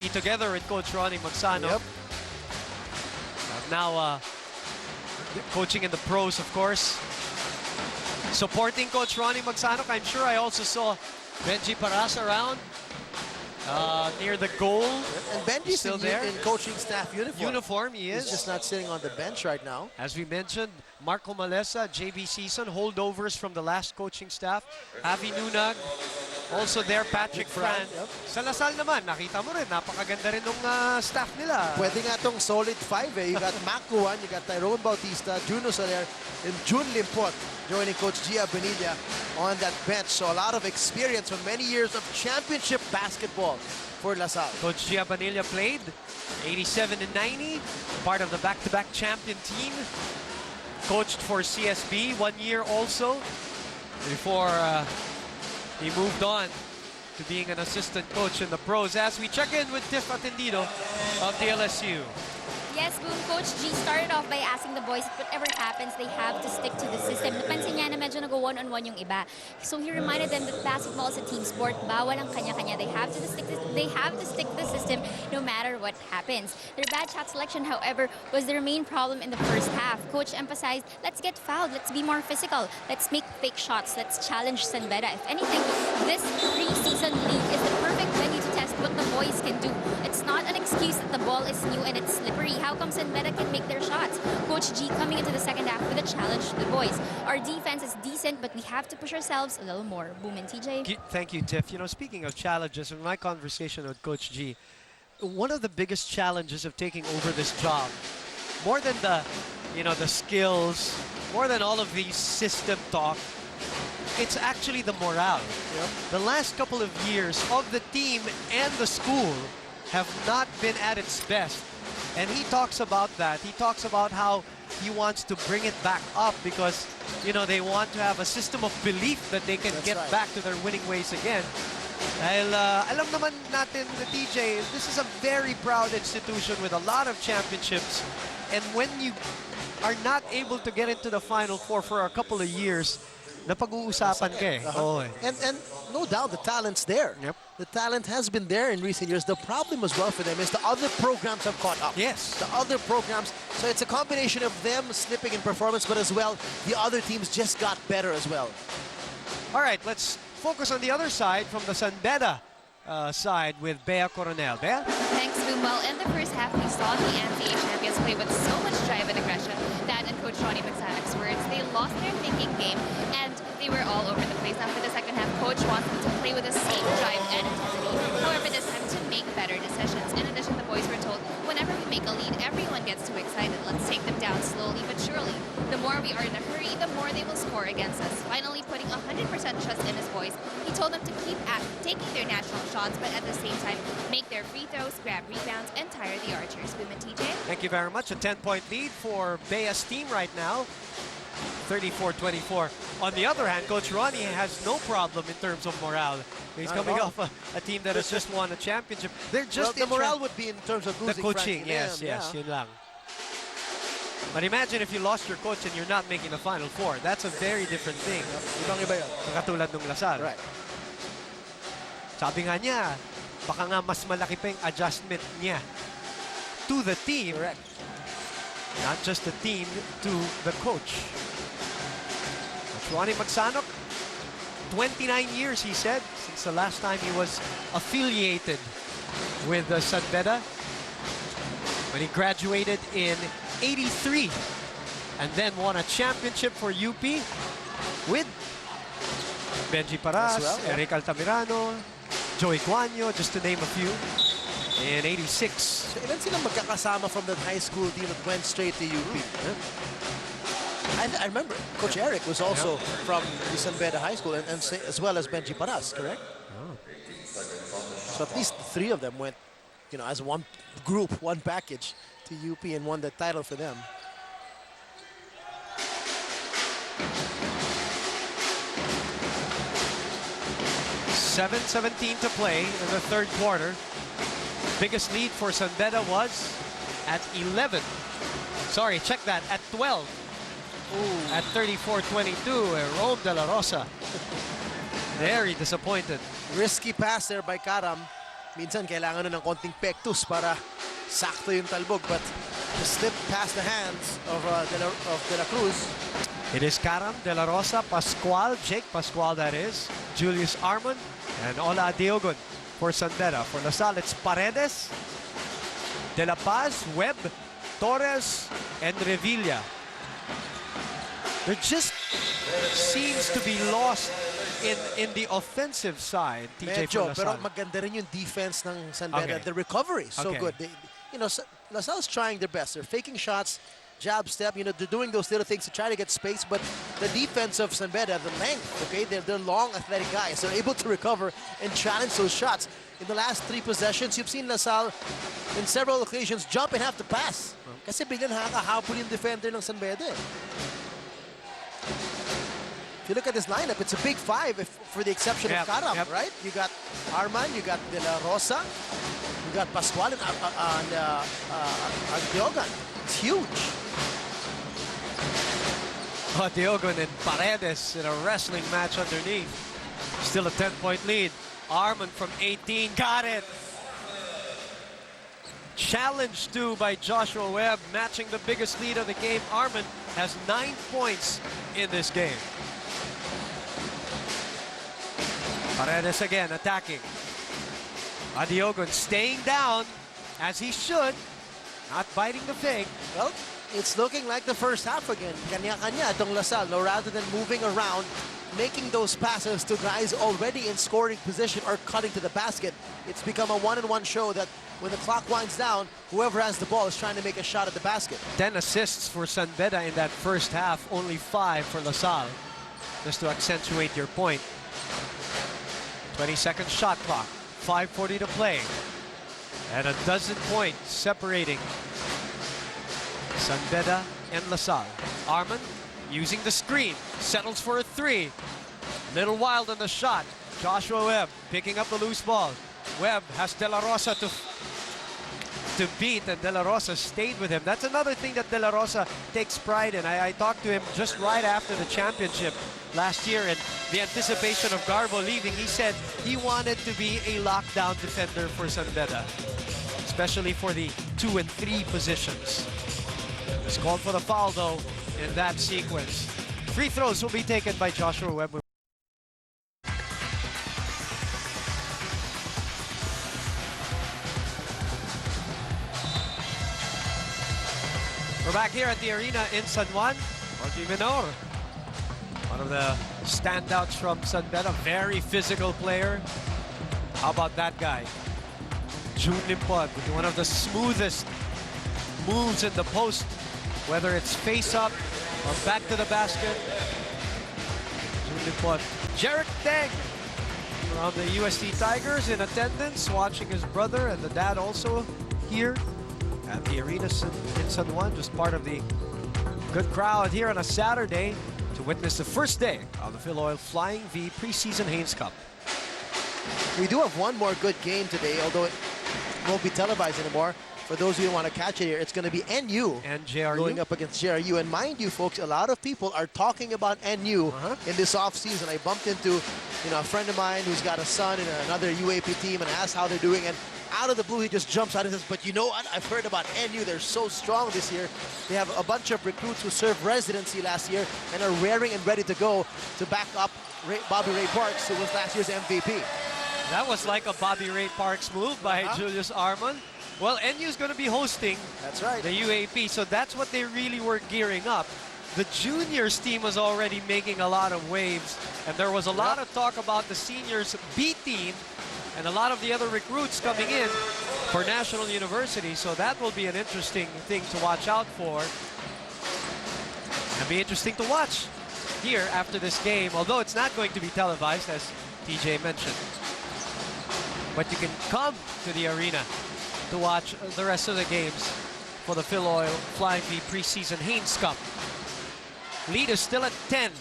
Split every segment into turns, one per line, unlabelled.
together with Coach Ronnie Magsano.
Yep.
Now coaching in the pros, of course. Supporting Coach Ronnie Magsano. I'm sure I also saw Benji Paras around near the goal.
And Benji's
still there
in coaching staff uniform.
He is.
He's just not sitting on the bench right now.
As we mentioned, Marco Malesa, JB Season, holdovers from the last coaching staff. Avi Nunag, also there, Patrick Fran.
Yep.
Sa Lasal naman, nakita mo rin, napakaganda rin ng staff nila.
Pwede nga tong solid five eh. You got Makuan, you got Tyrone Bautista, Juno Soler, and Jun Limpot joining Coach Gia Bonilla on that bench. So a lot of experience from many years of championship basketball for LaSalle.
Coach Gia Bonilla played 87 and 90, part of the back-to-back champion team. Coached for CSB 1 year also before he moved on to being an assistant coach in the pros. As we check in with Tiff Atendido of the LSU.
Yes, Boom. Coach G started off by asking the boys whatever happens, they have to stick to the system. Napansin niya na medyo nag-one-on-one yung iba. So he reminded them that basketball is a team sport. Bawal ang kanya-kanya. They have to stick to the system no matter what happens. Their bad shot selection, however, was their main problem in the first half. Coach emphasized, let's get fouled. Let's be more physical. Let's make fake shots. Let's challenge San Beda. If anything, this preseason league is the perfect venue to test what the boys can do. It's not an excuse that the ball is new and it's slippery. How come San Beda can make their shots? Coach G coming into the second half with a challenge to the boys. Our defense is decent, but we have to push ourselves a little more. Boom and TJ.
Thank you, Tiff. You know, speaking of challenges, in my conversation with Coach G, one of the biggest challenges of taking over this job, more than the skills, more than all of the system talk, it's actually the morale.
Yep.
The last couple of years of the team and the school have not been at its best. And he talks about that. He talks about how he wants to bring it back up because, you know, they want to have a system of belief that they can get back to their winning ways again. Dahil alam naman natin, the TJ, this is a very proud institution with a lot of championships. And when you are not able to get into the Final Four for a couple of years, napag-uusapan ka eh. Oo eh.
And no doubt the talent's there.
Yep.
The talent has been there in recent years. The problem as well for them is the other programs have caught up.
Yes.
The other programs. So it's a combination of them slipping in performance, but as well, the other teams just got better as well.
All right, let's focus on the other side from the San Beda side with Bea Coronel. Bea?
Thanks, Boom. Well, in the first half, we saw the NCAA champions play with so much drive and aggression that, in Coach Ronnie Magsano's words, they lost their thinking game and they were all over the place. Now, for the second half, Coach wants them to play with the same drive and intensity. However, this time to make better decisions. In addition, the boys were told, whenever we make a lead, everyone gets too excited. Let's take them down slowly but surely. The more we are in a hurry, the more they will score against us. Finally, putting 100% trust in his boys, he told them to keep taking their natural shots, but at the same time, make their free throws, grab rebounds, and tire the archers. Boom and TJ.
Thank you very much. A 10-point lead for Bea's team right now. 34-24. On the other hand, Coach Ronnie has no problem in terms of morale. He's coming off a team that has just won a championship. They're just
the morale would be in terms of losing
the coaching. Yes, yun lang. But imagine if you lost your coach and you're not making the Final Four. That's a very different thing.
Ibang-iba yun.
Katulad nung Lasal.
Right.
Sabi nga niya, baka nga mas malaki pa yung adjustment niya to the team.
Correct.
Not just the team, to the coach. Coach Ronnie Magsano, 29 years, he said, since the last time he was affiliated with San Beda. When he graduated in '83 and then won a championship for UP with Benji Paras, Eric Altamirano, Joey Guanyo, just to name a few, in '86.
So ilan silang magkakasama from that high school team that went straight to UP? I remember Coach Eric was also from the San Beda High School, and as well as Benji Paras, correct?
Oh.
So at least the three of them went, you know, as one group, one package to UP and won the title for them.
.17 to play in the third quarter. Biggest lead for San Beda was at 11. Sorry, check that, at 12. Ooh. At 34-22, Rome De La Rosa. Very disappointed.
Risky pass there by Karam. Minsan kailangan ng konting pectus para sakto yung talbog, but just slipped past the hands of De La Cruz.
It is Karam, De La Rosa, Pascual, Jake Pascual that is, Julius Armand, and Ola Diogun for San Beda. For LaSalle, it's Paredes, De La Paz, Webb, Torres, and Revilla. There just seems to be lost in the offensive side, TJ,
Medyo,
for
pero
LaSalle.
maganda rin yung defense ng San Beda.
Okay.
The recovery is so
Okay.
good. LaSalle's trying their best. They're faking shots, jab step. They're doing those little things to try to get space. But the defense of San Beda, the length, okay, they're long, athletic guys. They're able to recover and challenge those shots. In the last 3 possessions, you've seen LaSalle in several occasions jump and have to pass. Kasi biglang nakakahabol yung defender ng San Beda. If you look at this lineup, it's a big 5 for the exception of Karam, right? You got Arman, you got De La Rosa, you got Pascual and Diogun. It's huge.
Diogun and Paredes in a wrestling match underneath. Still a 10-point lead. Armand from 18, got it. Challenged too by Joshua Webb, matching the biggest lead of the game. Armand has 9 points in this game. Paredes again attacking. Diogun staying down as he should, not biting the fig.
Well, it's looking like the first half again. Kanya-kanya itong LaSalle, no, rather than moving around, making those passes to guys already in scoring position or cutting to the basket. It's become a one-on-one show that when the clock winds down, whoever has the ball is trying to make a shot at the basket.
10 assists for San Beda in that first half, only 5 for LaSalle. Just to accentuate your point. 20-second shot clock, 5:40 to play. And a dozen points separating San Beda and LaSalle. Armand using the screen, settles for a 3. Little wild on the shot. Joshua Webb picking up the loose ball. Webb has De La Rosa to beat, and De La Rosa stayed with him. That's another thing that De La Rosa takes pride in. I talked to him just right after the championship last year, and the anticipation of Garbo leaving, he said he wanted to be a lockdown defender for San Beda, especially for the 2 and 3 positions. He's called for the foul, though, in that sequence. Free throws will be taken by Joshua Webb. We're back here at the arena in San Juan. Jorge Menor, one of the standouts from San Beda, very physical player. How about that guy? June Limpod, one of the smoothest moves in the post, whether it's face up or back to the basket. June Limpod. Jarek Teng from the UST Tigers in attendance, watching his brother and the dad also here at the arena in San Juan, just part of the good crowd here on a Saturday to witness the first day of the Filoil V preseason Haynes Cup.
We do have one more good game today, although it won't be televised anymore. For those of you who want to catch it here, it's going to be NU
and JRU
going up against JRU. And mind you, folks, a lot of people are talking about NU in this offseason. I bumped into a friend of mine who's got a son in another UAP team and asked how they're doing. And out of the blue, he just jumps out and says, but you know what? I've heard about NU. They're so strong this year. They have a bunch of recruits who served residency last year and are raring and ready to go to back up Bobby Ray Parks, who was last year's MVP.
That was like a Bobby Ray Parks move by Julius Armand. Well, NU is going to be hosting the UAP, so that's what they really were gearing up. The juniors team was already making a lot of waves, and there was a lot of talk about the seniors B team and a lot of the other recruits coming in for National University, so that will be an interesting thing to watch out for. It'll be interesting to watch here after this game, although it's not going to be televised, as TJ mentioned. But you can come to the arena to watch the rest of the games for the Filoil V preseason Haynes Cup. Lead is still at 10.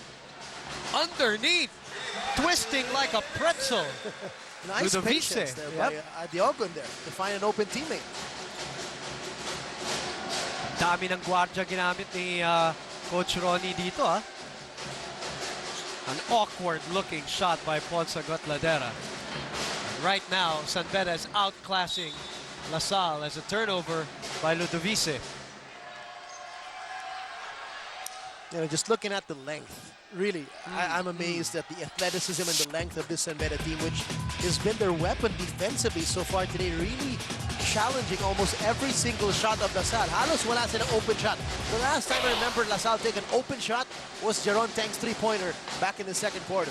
Underneath, twisting like a pretzel.
Nice patience there by Diogun there to find an open teammate.
Dami ng guardia ginamit ni Coach Ronnie dito. An awkward looking shot by Ponce Gotladera. right now, San Beda is outclassing LaSalle as a turnover by Ludovice.
You know, just looking at the length, really, I'm amazed at the athleticism and the length of this San Beda team, which has been their weapon defensively so far today, really challenging almost every single shot of LaSalle. Halos wala silang open shot. The last time I remember LaSalle take an open shot was Jeron Tang's three-pointer back in the second quarter.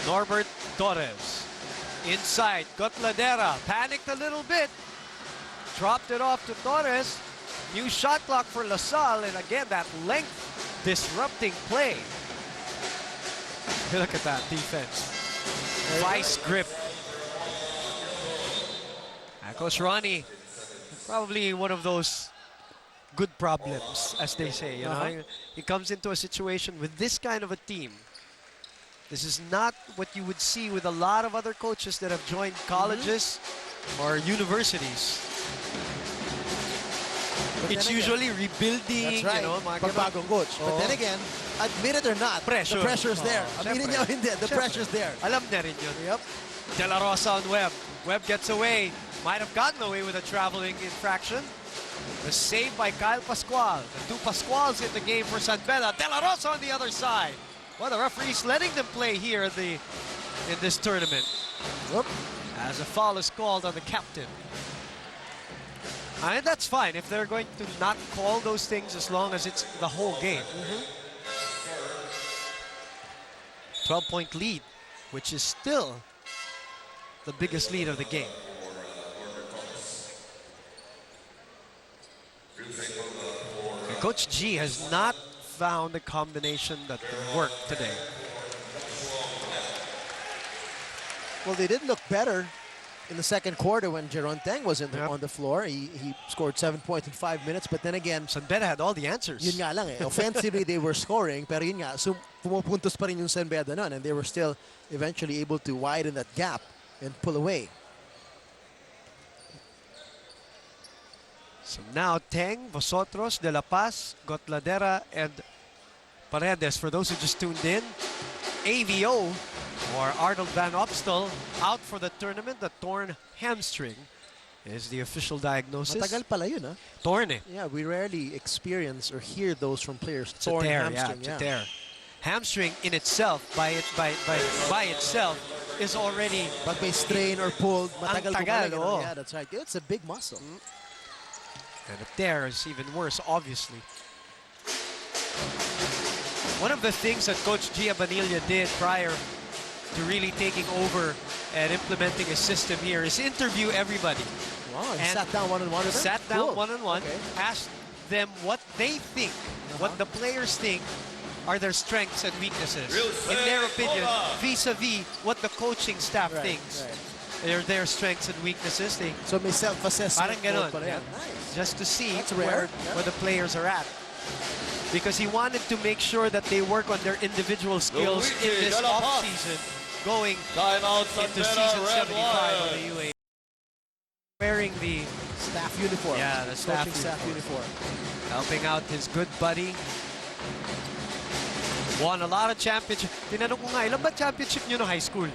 Norbert Torres inside. Gotladera panicked a little bit. Dropped it off to Torres. New shot clock for LaSalle, and again that length disrupting play. Look at that defense. Vice grip. Coach Ronnie, probably one of those good problems, as they say. You know, he comes into a situation with this kind of a team. This is not what you would see with a lot of other coaches that have joined colleges or universities.
But
it's usually rebuilding,
that's right,
you know,
pagbagong coach. But then again, admit it or not,
pressure.
The pressure's there. Aminin niyo hindi, the pressure's there.
Alam na rin yun.
Yep.
De La Rosa on Webb. Webb gets away. Might have gotten away with a traveling infraction. Was saved by Kyle Pascual. The two Pascuals in the game for San Beda. De La Rosa on the other side. Well, the referee's letting them play here in this tournament.
Whoop.
As a foul is called on the captain. And that's fine if they're going to not call those things as long as it's the whole game. 12-point lead, which is still the biggest lead of the game. And Coach G has not found a combination that can work today.
Well, they did look better in the second quarter when Jeron Tang was on the floor. He scored 7 points in 5 minutes, but then again,
San Beda had all the answers.
Yun nga lang eh. Offensively, they were scoring, pero yun nga, so pumupuntos pa rin yung San Beda nun, and they were still eventually able to widen that gap and pull away.
So now Tang, Vosotros, De La Paz, Gotladera, and Paredes. For those who just tuned in, AVO, or Arnold Van Opstal, out for the tournament. The torn hamstring is the official diagnosis.
Matagal pala yun, huh?
Torn eh.
Yeah, we rarely experience or hear those from players.
It's a
Torn
tear,
hamstring,
it's a tear. Hamstring in itself, by itself, is already...
Pag may strain or pulled, matagal
Ang tagal,
bumalik.
oo.
Yeah, that's right. It's a big muscle.
And a tear is even worse, obviously. One of the things that Coach Gia Banilla did prior to really taking over and implementing a system here is interview everybody.
Wow, and
And
sat down one-on-one with them?
Sat down
Cool.
one-on-one,
Okay.
asked them what they think, what the players think are their strengths and weaknesses, in their opinion, vis-a-vis what the coaching staff thinks. Are their strengths and weaknesses. They
So may self-assessment.
parang ganon,
pala
yeah.
yan. Nice.
Just to see
That's
where
rare, yeah.
the players are at. Because he wanted to make sure that they work on their individual skills in this off-season, going into season 75 of the UAE. Wearing the
Staff uniform.
Yeah, the staff
Coaching staff uniform.
helping out his good buddy. Won a lot of championships. Tinanong ko nga, ilan ba championship nyo no high school?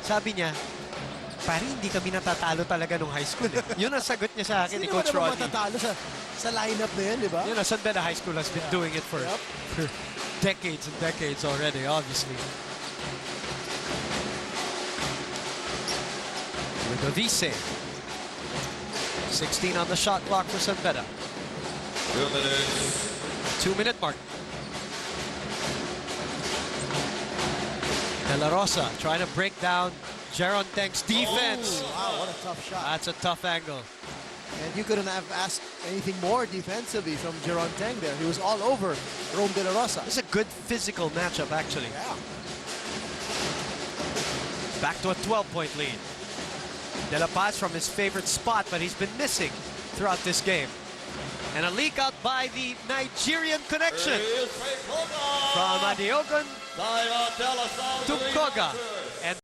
Sabi niya, pare, hindi kami natatalo talaga nung high school. Eh. Yun ang sagot niya sa akin ni
Sino
Coach
naman
Rodney.
matatalo sa lineup na yan, di ba?
You know, San Beda High School has been doing it for decades and decades already, obviously. Ludovice. 16 on the shot clock for San Beda.
2 minutes.
2-minute mark. De La Rosa trying to break down Jeron Tang's defense.
Oh, wow, what a tough shot.
That's a tough angle.
And you couldn't have asked anything more defensively from Jeron Tang there. He was all over Rome De La Rosa.
This is a good physical matchup, actually.
Yeah.
Back to a 12-point lead. De La Paz from his favorite spot, but he's been missing throughout this game. And a leak out by the Nigerian connection from Adiogun to Koga. And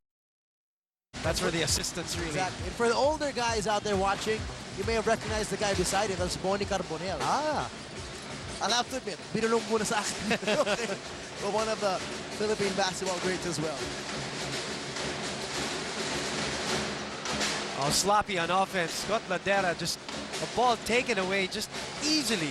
that's where the assistants really...
Exactly. And for the older guys out there watching, you may have recognized the guy beside him. That's Bonnie Carbonell.
Ah,
I'll have to admit, binulong muna sa akin. But one of the Philippine basketball greats as well.
Oh, sloppy on offense. Scott Ladera, just a ball taken away just easily